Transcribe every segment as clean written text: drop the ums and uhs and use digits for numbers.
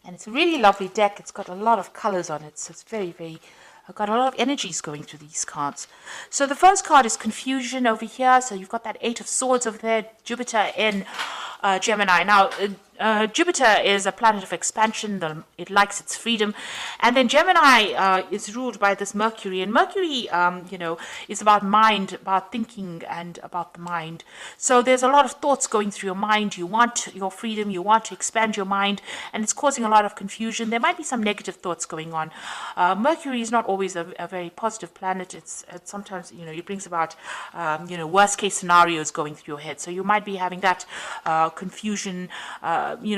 And it's a really lovely deck. It's got a lot of colors on it, so it's very, I've got a lot of energies going through these cards. So the first card is Confusion over here. So you've got that Eight of Swords over there, Jupiter in Gemini. Now, Jupiter is a planet of expansion. It likes its freedom. And then Gemini is ruled by this Mercury. And Mercury, is about mind, about thinking, and about the mind. So there's a lot of thoughts going through your mind. You want your freedom. You want to expand your mind. And it's causing a lot of confusion. There might be some negative thoughts going on. Mercury is not always a very positive planet. It's sometimes, it brings about, worst case scenarios going through your head. So you might be having that confusion,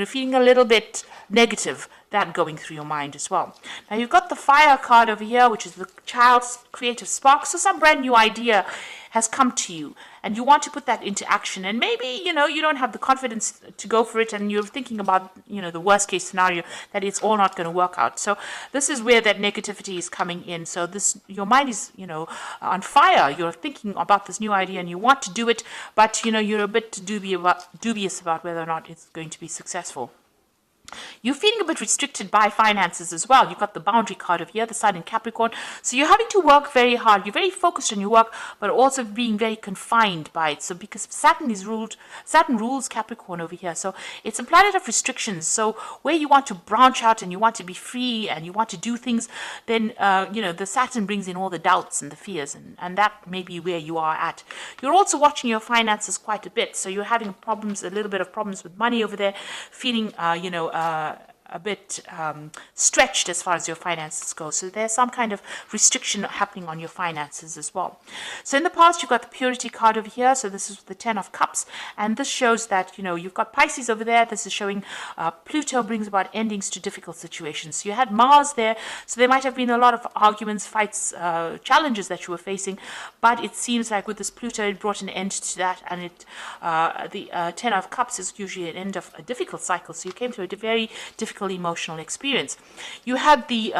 feeling a little bit negative, that going through your mind as well. Now you've got the Fire card over here, which is the child's creative spark. So some brand new idea has come to you and you want to put that into action, and maybe you don't have the confidence to go for it, and you're thinking about the worst case scenario, that it's all not going to work out. So this is where that negativity is coming in. So your mind is on fire. You're thinking about this new idea and you want to do it, but you're a bit dubious about whether or not it's going to be successful. You're feeling a bit restricted by finances as well. You've got the Boundary card over here, the Sun in Capricorn. So you're having to work very hard. You're very focused on your work, but also being very confined by it. So because Saturn rules Capricorn over here. So it's a planet of restrictions. So where you want to branch out and you want to be free and you want to do things, then, the Saturn brings in all the doubts and the fears, and that may be where you are at. You're also watching your finances quite a bit. So you're having a little bit of problems with money over there, feeling, a bit stretched as far as your finances go. So there's some kind of restriction happening on your finances as well. So in the past, you've got the Purity card over here. So this is the Ten of Cups. And this shows that, you've got Pisces over there. This is showing Pluto brings about endings to difficult situations. So you had Mars there. So there might have been a lot of arguments, fights, challenges that you were facing. But it seems like with this Pluto, it brought an end to that. And the Ten of Cups is usually an end of a difficult cycle. So you came to a very difficult emotional experience. You had the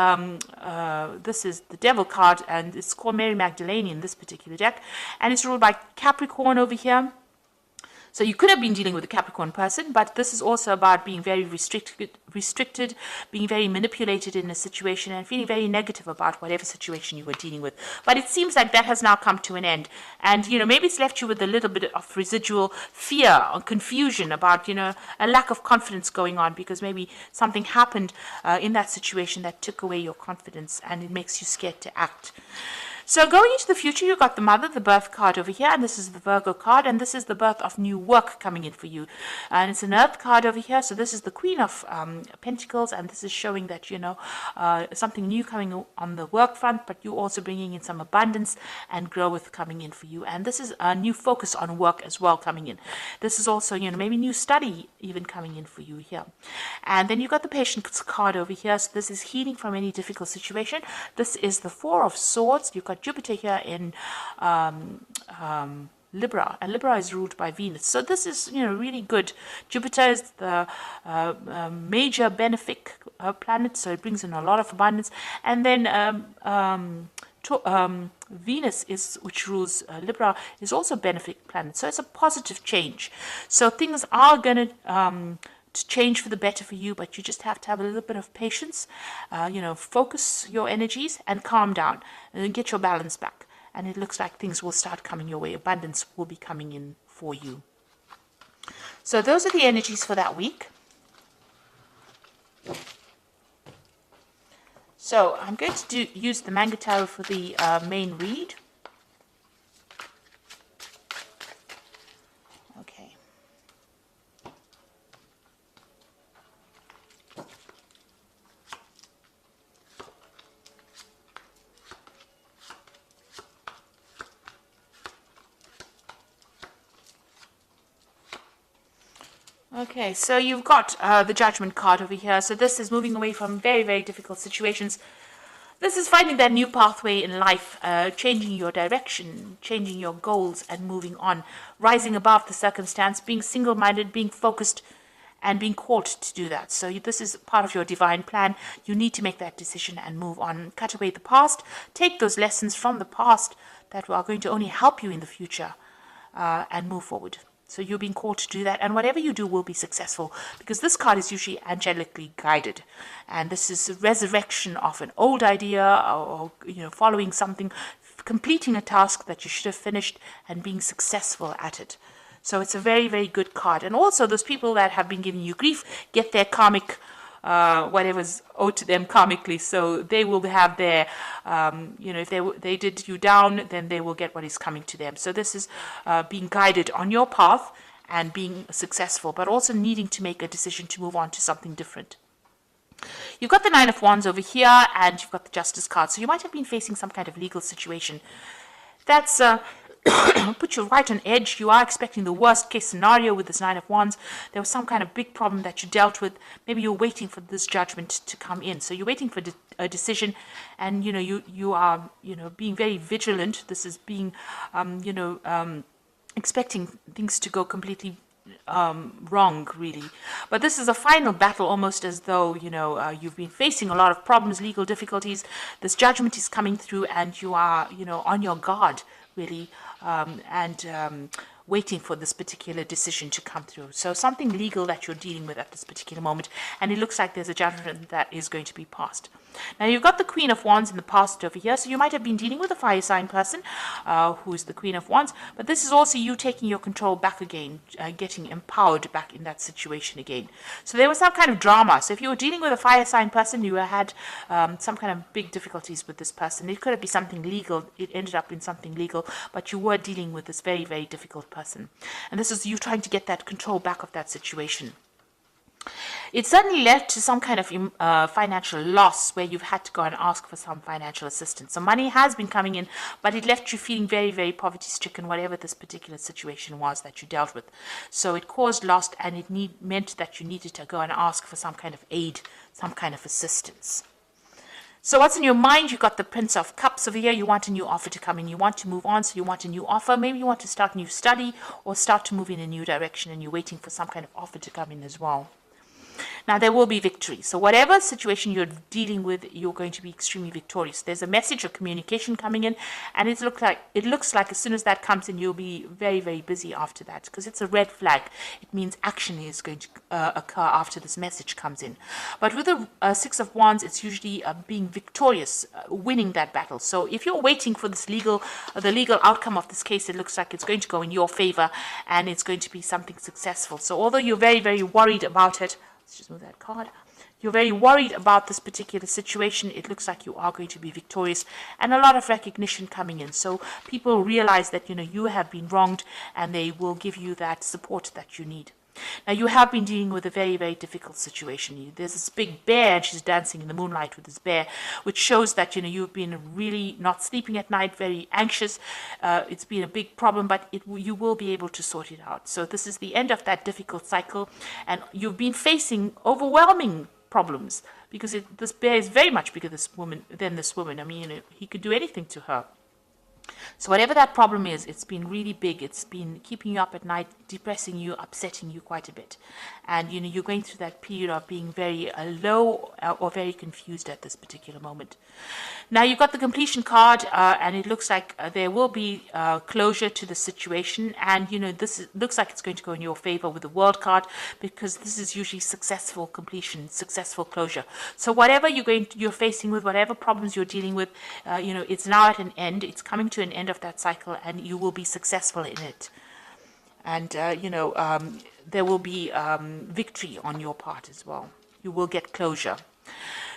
this is the Devil card, and it's called Mary Magdalene in this particular deck, and it's ruled by Capricorn over here. So you could have been dealing with a Capricorn person, but this is also about being very restricted, being very manipulated in a situation, and feeling very negative about whatever situation you were dealing with. But it seems like that has now come to an end. And, maybe it's left you with a little bit of residual fear or confusion about, a lack of confidence going on, because maybe something happened in that situation that took away your confidence, and it makes you scared to act. So going into the future, you've got the Mother, the Birth card over here, and this is the Virgo card, and this is the birth of new work coming in for you. And it's an Earth card over here, so this is the Queen of Pentacles, and this is showing that, something new coming on the work front, but you're also bringing in some abundance and growth coming in for you. And this is a new focus on work as well coming in. This is also, maybe new study even coming in for you here. And then you've got the Patience card over here, so this is healing from any difficult situation. This is the Four of Swords. You've got Jupiter here in Libra, and Libra is ruled by Venus. So this is, really good. Jupiter is the major benefic planet, so it brings in a lot of abundance. And then Venus, which rules Libra, is also a benefic planet. So it's a positive change. So things are going to change for the better for you, but you just have to have a little bit of patience, focus your energies and calm down and get your balance back. And it looks like things will start coming your way. Abundance will be coming in for you. So those are the energies for that week. So I'm going to use the Manga Tarot for the main read. Okay. Okay, so you've got the Judgment card over here. So this is moving away from very, very difficult situations. This is finding that new pathway in life, changing your direction, changing your goals, and moving on, rising above the circumstance, being single-minded, being focused, and being called to do that. So this is part of your divine plan. You need to make that decision and move on. Cut away the past. Take those lessons from the past that are going to only help you in the future, and move forward. So you're being called to do that, and whatever you do will be successful, because this card is usually angelically guided, and this is a resurrection of an old idea, or following something, completing a task that you should have finished, and being successful at it. So it's a very, very good card. And also those people that have been giving you grief get their karmic whatever's owed to them karmically. So they will have their, if they did you down, then they will get what is coming to them. So this is being guided on your path and being successful, but also needing to make a decision to move on to something different. You've got the Nine of Wands over here, and you've got the Justice card. So you might have been facing some kind of legal situation. That's put you right on edge. You are expecting the worst case scenario with this Nine of Wands. There was some kind of big problem that you dealt with. Maybe you're waiting for this judgment to come in. So you're waiting for a decision, and you are being very vigilant. This is being expecting things to go completely wrong, really. But this is a final battle, almost as though you've been facing a lot of problems, legal difficulties. This judgment is coming through, and you are on your guard, really, and waiting for this particular decision to come through. So something legal that you're dealing with at this particular moment, and it looks like there's a judgment that is going to be passed. Now you've got the Queen of Wands in the past over here, so you might have been dealing with a fire sign person who is the Queen of Wands, but this is also you taking your control back again, getting empowered back in that situation again. So there was some kind of drama. So if you were dealing with a fire sign person, you had some kind of big difficulties with this person. It could be something legal. It ended up in something legal, but you were dealing with this very, very difficult person. And this is you trying to get that control back of that situation. It certainly led to some kind of financial loss where you've had to go and ask for some financial assistance. So money has been coming in, but it left you feeling very, very poverty-stricken, whatever this particular situation was that you dealt with. So it caused loss, and it meant that you needed to go and ask for some kind of aid, some kind of assistance. So what's in your mind? You've got the Prince of Cups over here. You want a new offer to come in. You want to move on, so you want a new offer. Maybe you want to start a new study or start to move in a new direction, and you're waiting for some kind of offer to come in as well. Now, there will be victory. So whatever situation you're dealing with, you're going to be extremely victorious. There's a message of communication coming in, and it looks like as soon as that comes in, you'll be very, very busy after that, because it's a red flag. It means action is going to occur after this message comes in. But with the Six of Wands, it's usually being victorious, winning that battle. So if you're waiting for this the legal outcome of this case, it looks like it's going to go in your favor, and it's going to be something successful. So although you're very, very worried about it, let's just move that card. You're very worried about this particular situation. It looks like you are going to be victorious, and a lot of recognition coming in. So people realize that you have been wronged, and they will give you that support that you need. Now, you have been dealing with a very, very difficult situation. There's this big bear, and she's dancing in the moonlight with this bear, which shows that you've been really not sleeping at night, very anxious. It's been a big problem, but you will be able to sort it out. So this is the end of that difficult cycle, and you've been facing overwhelming problems, because this bear is very much bigger than this woman. I mean, he could do anything to her. So whatever that problem is, it's been really big. It's been keeping you up at night, depressing you, upsetting you quite a bit. And, you're going through that period of being very low or very confused at this particular moment. Now, you've got the completion card, and it looks like there will be closure to the situation. And, this looks like it's going to go in your favor with the World card, because this is usually successful completion, successful closure. So whatever you're facing with, whatever problems you're dealing with, it's now at an end. It's coming to an end of that cycle, and you will be successful in it. And, there will be victory on your part as well. You will get closure.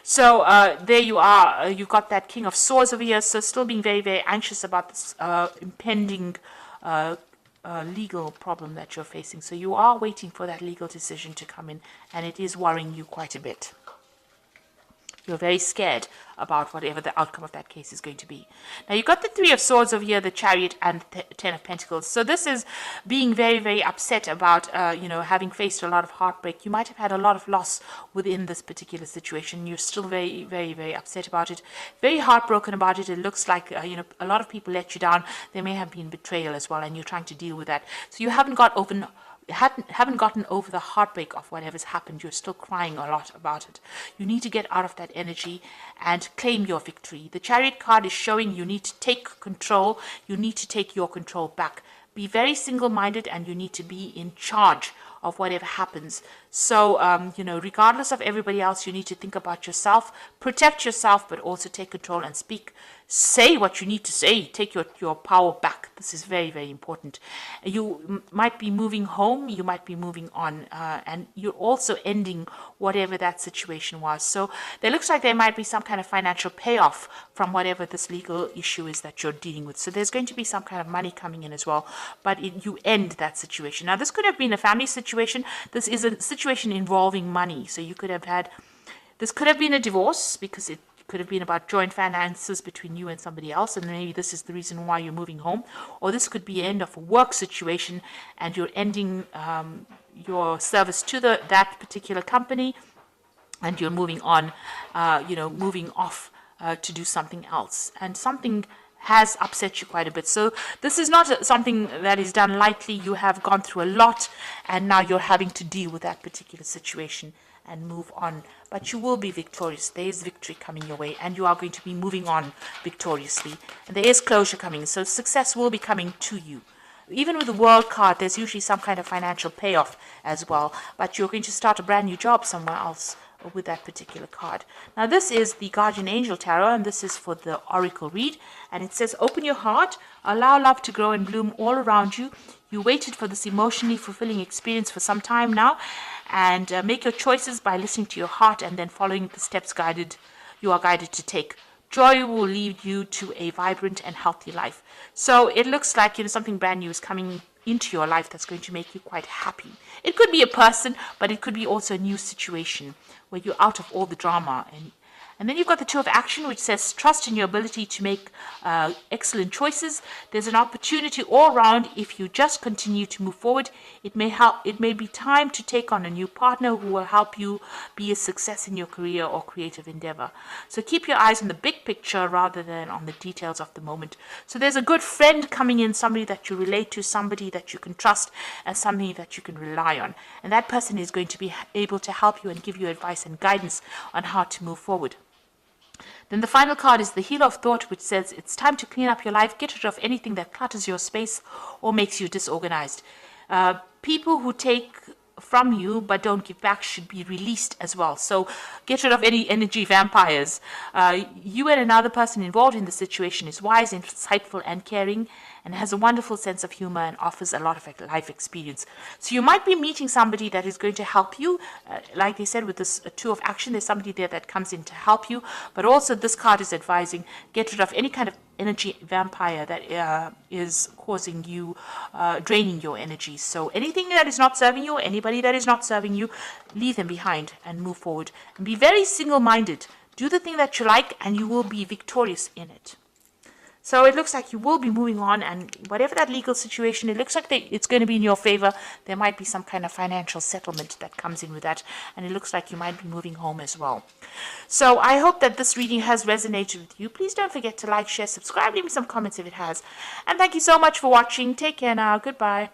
So there you are. You've got that King of Swords over here. So still being very, very anxious about this impending legal problem that you're facing. So you are waiting for that legal decision to come in, and it is worrying you quite a bit. You're very scared about whatever the outcome of that case is going to be. Now, you've got the Three of Swords over here, the Chariot, and the Ten of Pentacles. So this is being very, very upset about, having faced a lot of heartbreak. You might have had a lot of loss within this particular situation. You're still very, very, very upset about it, very heartbroken about it. It looks like, a lot of people let you down. There may have been betrayal as well, and you're trying to deal with that. So you haven't gotten over the heartbreak of whatever's happened. You're still crying a lot about it. You need to get out of that energy and claim your victory. The Chariot card is showing you need to take control. You need to take your control back. be very single-minded, and you need to be in charge of whatever happens. So, you know, regardless of everybody else, you need to think about yourself, protect yourself, but also take control and speak. Say what you need to say. Take your power back. This is very, very important. You might be moving home. You might be moving on. And you're also ending whatever that situation was. So there looks like there might be some kind of financial payoff from whatever this legal issue is that you're dealing with. So there's going to be some kind of money coming in as well. But you end that situation. Now, this could have been a family situation. This is a situation involving money. So you could have had, this could have been a divorce, because it could have been about joint finances between you and somebody else, and maybe this is the reason why you're moving home. Or this could be the end of a work situation, and you're ending your service to that particular company, and you're moving on, you know, moving off to do something else. And something has upset you quite a bit. So this is not something that is done lightly. You have gone through a lot, and now you're having to deal with that particular situation and move on. But you will be victorious. There is victory coming your way, and you are going to be moving on victoriously. And there is closure coming, so success will be coming to you. Even with the World card, there's usually some kind of financial payoff as well. But you're going to start a brand new job somewhere else with that particular card. Now, this is the Guardian Angel Tarot, and this is for the Oracle read. And it says, open your heart, allow love to grow and bloom all around you. You waited for this emotionally fulfilling experience for some time now, and make your choices by listening to your heart and then following the steps you are guided to take. Joy will lead you to a vibrant and healthy life. So it looks like, you know, something brand new is coming into your life that's going to make you quite happy. It could be a person, but it could be also a new situation where you're out of all the drama. And then you've got the Two of Action, which says, trust in your ability to make excellent choices. There's an opportunity all around if you just continue to move forward. It may be time to take on a new partner who will help you be a success in your career or creative endeavor. So keep your eyes on the big picture rather than on the details of the moment. So there's a good friend coming in, somebody that you relate to, somebody that you can trust, and somebody that you can rely on. And that person is going to be able to help you and give you advice and guidance on how to move forward. Then the final card is the Healer of Thought, which says it's time to clean up your life, get rid of anything that clutters your space or makes you disorganized. People who take from you but don't give back should be released as well. So get rid of any energy vampires. You and another person involved in the situation is wise, insightful, and caring, and has a wonderful sense of humor and offers a lot of life experience. So you might be meeting somebody that is going to help you. Like they said, with this Two of Action, there's somebody there that comes in to help you. But also this card is advising, get rid of any kind of energy vampire that is causing you, draining your energy. So anything that is not serving you, anybody that is not serving you, leave them behind and move forward. And be very single-minded. Do the thing that you like, and you will be victorious in it. So it looks like you will be moving on, and whatever that legal situation, it looks like it's going to be in your favor. There might be some kind of financial settlement that comes in with that, and it looks like you might be moving home as well. So I hope that this reading has resonated with you. Please don't forget to like, share, subscribe, leave me some comments if it has. And thank you so much for watching. Take care now. Goodbye.